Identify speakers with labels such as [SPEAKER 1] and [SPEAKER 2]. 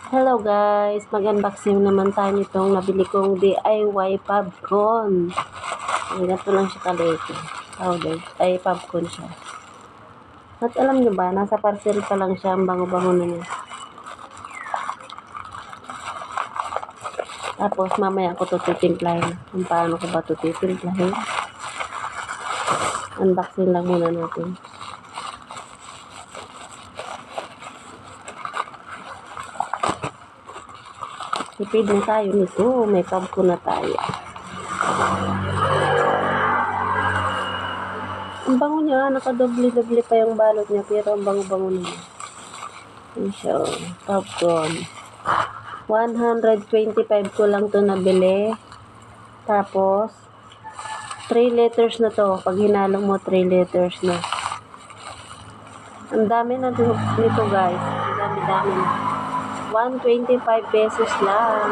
[SPEAKER 1] Hello guys, mag-unboxing naman tayo nitong nabili kong DIY popcorn. Ganito lang siya kaliit. Powder, ay popcorn siya. At alam nyo ba, nasa parcel pa lang siya, ang bango-bango na niya. Tapos mamaya ako ito titimplahin. Kung paano ko ba ito titimplahin. Unboxing lang muna natin. Tipid na tayo nito. May popcorn na tayo. Ang bango niya. Nakadoble-doble pa yung balot niya. Pero ang bango-bango niya. Yan siya. Popcorn. 125 ko lang to nabili. Tapos 3 liters na to. Pag hinalo mo 3 liters na. Ang dami na nito guys. Ang dami-dami na. 125 pesos lang.